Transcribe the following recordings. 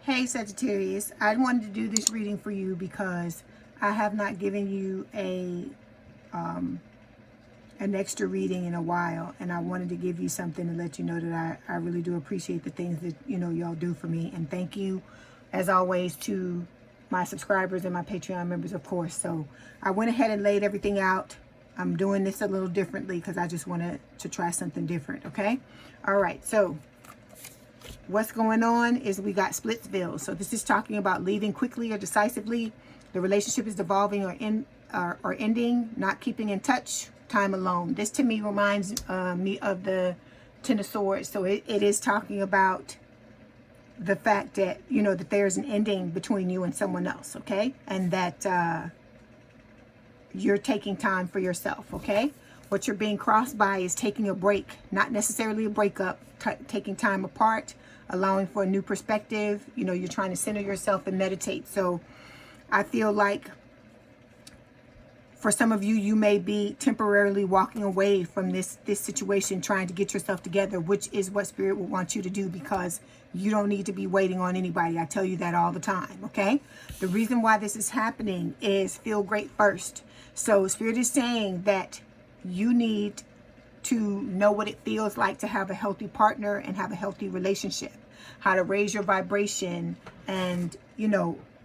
Hey Sagittarius, I wanted to do this reading for you because I have not given you an extra reading in a while, and I wanted to give you something to let you know that I really do appreciate the things that y'all do for me, and thank you as always to my subscribers and my Patreon members, of course. So I went ahead and laid everything out. I'm doing this a little differently because I just wanted to try something different. Okay, all right, so what's going on is we got Splitsville. So this is talking about leaving quickly or decisively. The relationship is devolving or ending, not keeping in touch, time alone. This to me reminds me of the Ten of Swords. So it is talking about the fact that, that there's an ending between you and someone else, okay? And that you're taking time for yourself, okay? What you're being crossed by is taking a break, not necessarily a breakup, taking time apart, allowing for a new perspective. You're trying to center yourself and meditate. So I feel like for some of you, you may be temporarily walking away from this situation, trying to get yourself together, which is what Spirit will want you to do, because you don't need to be waiting on anybody. I tell you that all the time, okay? The reason why this is happening is feel great first. So Spirit is saying that you need to know what it feels like to have a healthy partner and have a healthy relationship, how to raise your vibration and,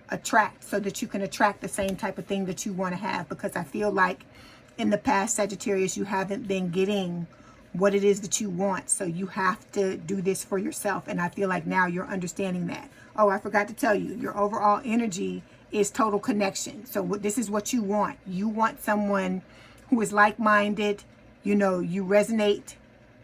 attract, so that you can attract the same type of thing that you want to have. Because I feel like in the past, Sagittarius, you haven't been getting what it is that you want. So you have to do this for yourself. And I feel like now you're understanding that. Oh, I forgot to tell you, your overall energy is total connection. So this is what you want. You want someone who is like-minded. You resonate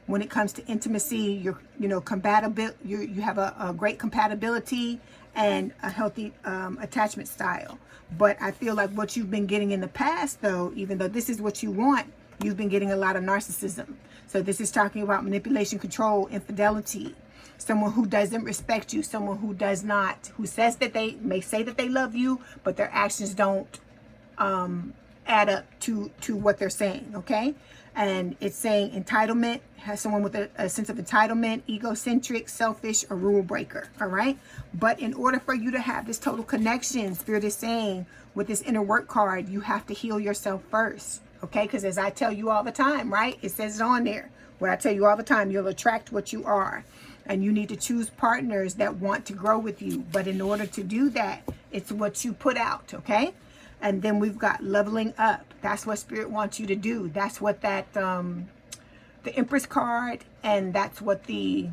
when it comes to intimacy. You're compatible. You have a great compatibility and a healthy attachment style. But I feel like what you've been getting in the past, though, even though this is what you want, you've been getting a lot of narcissism. So this is talking about manipulation, control, infidelity. Someone who doesn't respect you, someone who does not, who says that they may say that they love you, but their actions don't add up to what they're saying, okay? And it's saying entitlement, has someone with a sense of entitlement, egocentric, selfish, or rule breaker, all right? But in order for you to have this total connection, Spirit is saying with this inner work card, you have to heal yourself first, okay? Because as I tell you all the time, right? It says it on there, where I tell you all the time, you'll attract what you are. And you need to choose partners that want to grow with you. But in order to do that, it's what you put out, okay? And then we've got leveling up. That's what Spirit wants you to do. That's what that, the Empress card, and that's what the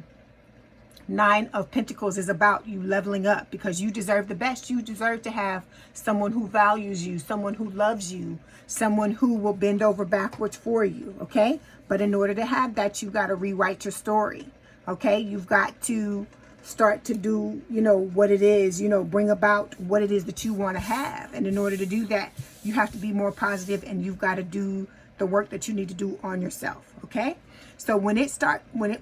Nine of Pentacles is about, you leveling up, because you deserve the best. You deserve to have someone who values you, someone who loves you, someone who will bend over backwards for you, okay? But in order to have that, you got to rewrite your story, okay? You've got to start to do, what it is, bring about what it is that you want to have. And in order to do that, you have to be more positive, and you've got to do the work that you need to do on yourself, okay? So when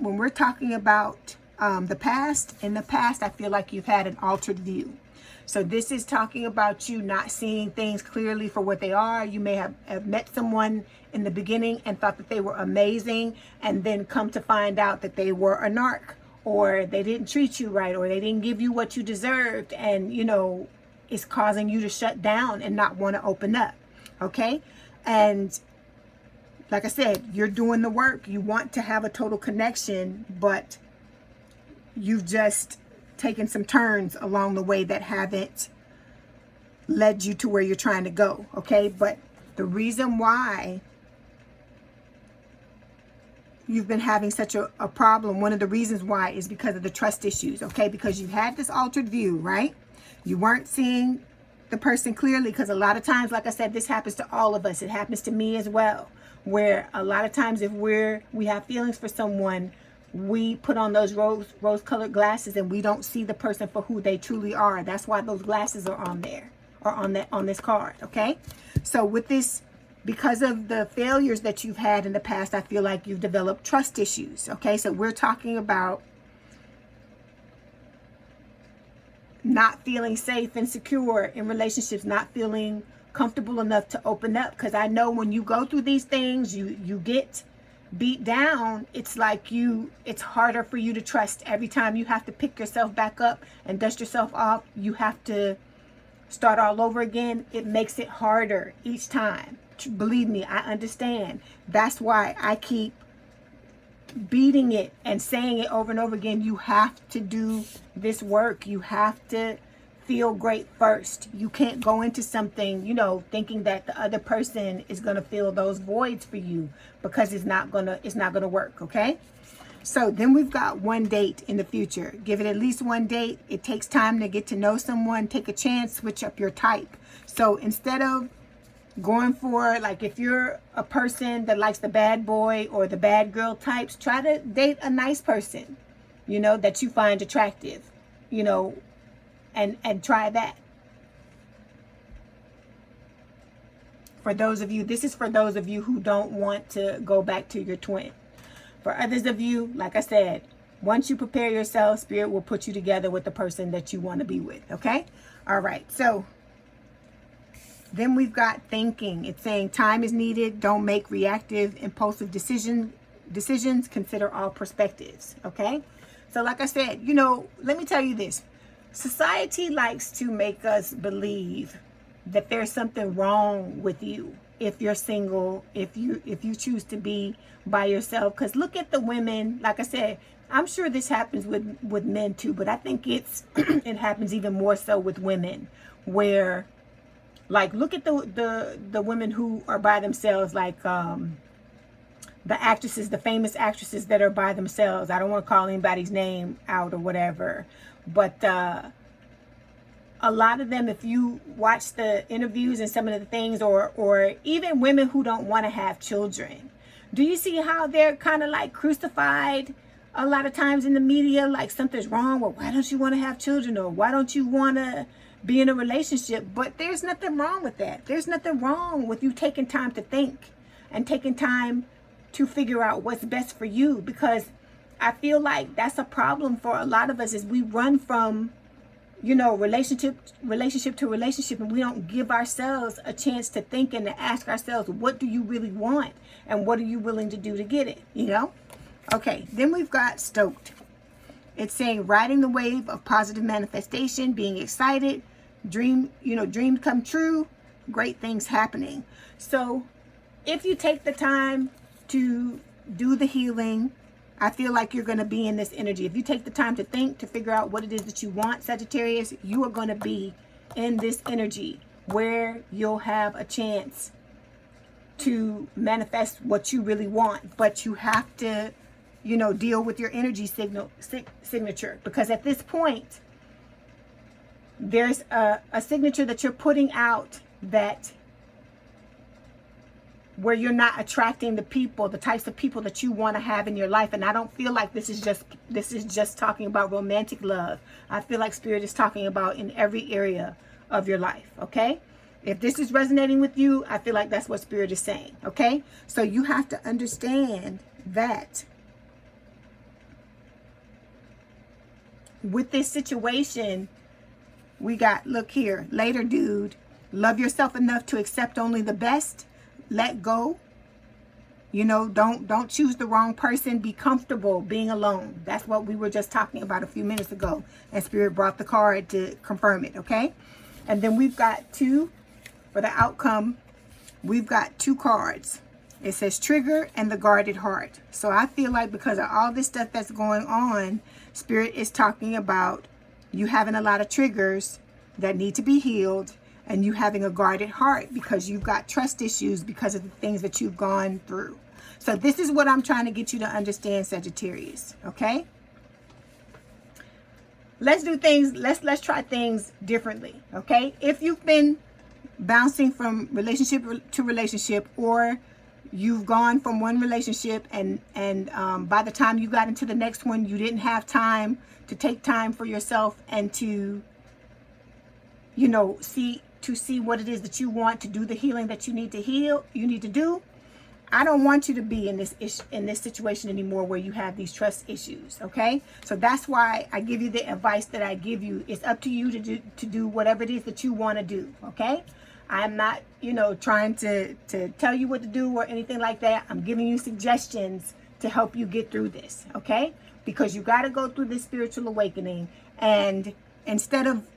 we're talking about the past, in the past, I feel like you've had an altered view. So this is talking about you not seeing things clearly for what they are. You may have met someone in the beginning and thought that they were amazing, and then come to find out that they were a narc, or they didn't treat you right, or they didn't give you what you deserved. And, it's causing you to shut down and not want to open up, okay? And like I said, you're doing the work. You want to have a total connection, but you've just taken some turns along the way that haven't led you to where you're trying to go, okay? But the reason why you've been having such a problem, one of the reasons why, is because of the trust issues, okay? Because you had this altered view, right? You weren't seeing the person clearly, because a lot of times, like I said, this happens to all of us. It happens to me as well, where a lot of times if we have feelings for someone, we put on those rose-colored glasses and we don't see the person for who they truly are. That's why those glasses are on there, or on this card, okay? So with this, because of the failures that you've had in the past, I feel like you've developed trust issues, okay? So we're talking about not feeling safe and secure in relationships, not feeling comfortable enough to open up. Because I know when you go through these things, you get beat down, it's like it's harder for you to trust. Every time you have to pick yourself back up and dust yourself off, you have to start all over again. It makes it harder each time. Believe me, I understand. That's why I keep beating it and saying it over and over again. You have to do this work. You have to feel great first. You can't go into something, you know, thinking that the other person is going to fill those voids for you, because it's not going to work. Okay. So then we've got one date in the future. Give it at least one date. It takes time to get to know someone. Take a chance, switch up your type. So instead of going for, like, if you're a person that likes the bad boy or the bad girl types, try to date a nice person, you know, that you find attractive, you know, and try that. For those of you, this is for those of you who don't want to go back to your twin. For others of you, like I said, once you prepare yourself, Spirit will put you together with the person that you want to be with. Okay? All right. So then we've got thinking. It's saying time is needed. Don't make reactive, impulsive decisions. Consider all perspectives. Okay? So like I said, you know, let me tell you this. Society likes to make us believe that there's something wrong with you if you're single, if you choose to be by yourself. Because look at the women. Like I said, I'm sure this happens with men too, but I think it happens even more so with women, where, like, look at the women who are by themselves, like the actresses, the famous actresses that are by themselves. I don't want to call anybody's name out or whatever, but a lot of them, if you watch the interviews and some of the things, or even women who don't want to have children, do you see how they're kind of like crucified a lot of times in the media? Like, something's wrong. Well, why don't you want to have children? Or why don't you want to be in a relationship? But there's nothing wrong with that. There's nothing wrong with you taking time to think and taking time to figure out what's best for you, because I feel like that's a problem for a lot of us, is we run from, you know, relationship to relationship, and we don't give ourselves a chance to think and to ask ourselves, what do you really want, and what are you willing to do to get it, you know? Okay, then we've got stoked. It's saying riding the wave of positive manifestation, being excited, dreams come true, great things happening. So if you take the time to do the healing, I feel like you're going to be in this energy. If you take the time to think, to figure out what it is that you want, Sagittarius, you are going to be in this energy where you'll have a chance to manifest what you really want. But you have to, you know, deal with your energy signature, because at this point, there's a signature that you're putting out that where you're not attracting the people, the types of people that you want to have in your life. And I don't feel like this is just talking about romantic love. I feel like Spirit is talking about in every area of your life. Okay? If this is resonating with you, I feel like that's what Spirit is saying. Okay? So you have to understand that with this situation, we got, look here, later, dude, love yourself enough to accept only the best. Let go. You know, don't choose the wrong person. Be comfortable being alone. That's what we were just talking about a few minutes ago. And Spirit brought the card to confirm it, okay? And then we've got two, for the outcome, we've got two cards. It says trigger and the guarded heart. So I feel like because of all this stuff that's going on, Spirit is talking about you having a lot of triggers that need to be healed, and you having a guarded heart because you've got trust issues because of the things that you've gone through. So this is what I'm trying to get you to understand, Sagittarius, okay? Let's do things, let's try things differently, okay? If you've been bouncing from relationship to relationship, or you've gone from one relationship and by the time you got into the next one, you didn't have time to take time for yourself and to, you know, see what it is that you want, to do the healing that you need to do. I don't want you to be in this situation anymore where you have these trust issues, okay? So that's why I give you the advice that I give you. It's up to you to do whatever it is that you want to do, okay? I'm not, trying to tell you what to do or anything like that. I'm giving you suggestions to help you get through this, okay? Because you got to go through this spiritual awakening. And instead of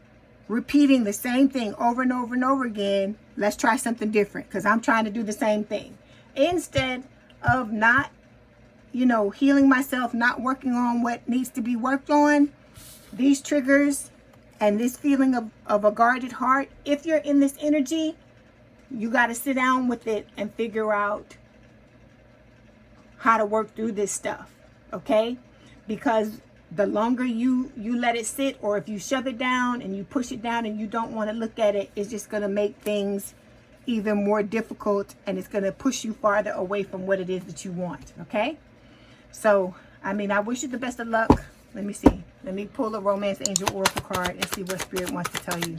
repeating the same thing over and over and over again, let's try something different, because I'm trying to do the same thing. Instead of not, healing myself, not working on what needs to be worked on, these triggers and this feeling of a guarded heart, if you're in this energy, you got to sit down with it and figure out how to work through this stuff, okay? Because the longer you let it sit, or if you shove it down and you push it down and you don't want to look at it, it's just going to make things even more difficult, and it's going to push you farther away from what it is that you want, okay? So, I wish you the best of luck. Let me see. Let me pull a Romance Angel Oracle card and see what Spirit wants to tell you.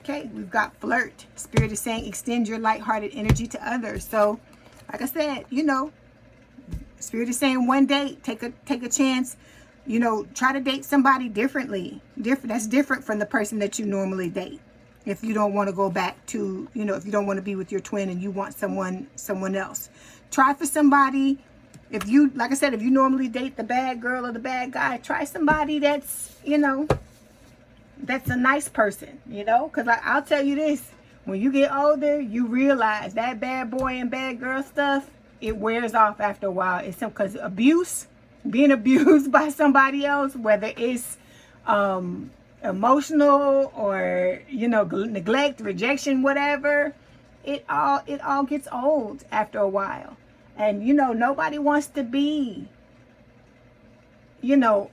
Okay, we've got flirt. Spirit is saying extend your lighthearted energy to others. So, like I said, Spirit is saying one date, take a chance. Try to date somebody differently. That's different from the person that you normally date. If you don't want to go back to, if you don't want to be with your twin and you want someone else, try for somebody. If you, like I said, if you normally date the bad girl or the bad guy, try somebody that's, that's a nice person, because I'll tell you this, when you get older, you realize that bad boy and bad girl stuff, it wears off after a while. It's because being abused by somebody else, whether it's emotional or, neglect, rejection, whatever, it all gets old after a while. And, nobody wants to be,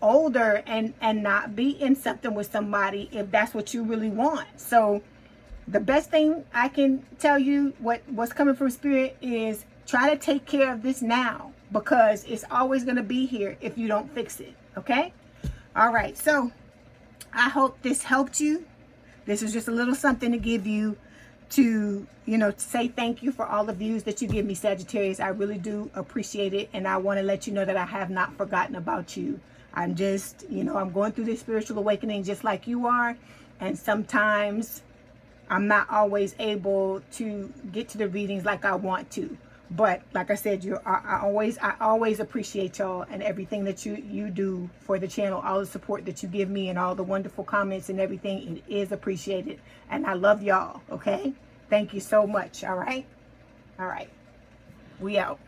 older and not be in something with somebody if that's what you really want. So the best thing I can tell you, what's coming from Spirit, is try to take care of this now, because it's always going to be here if you don't fix it. Okay? All right. So I hope this helped you. This is just a little something to give you to say thank you for all the views that you give me, Sagittarius. I really do appreciate it, and I want to let you know that I have not forgotten about you. I'm just, I'm going through this spiritual awakening just like you are, and sometimes I'm not always able to get to the readings like I want to. But like I said, I always appreciate y'all and everything that you do for the channel, all the support that you give me and all the wonderful comments and everything. It is appreciated. And I love y'all, okay? Thank you so much, all right? All right. We out.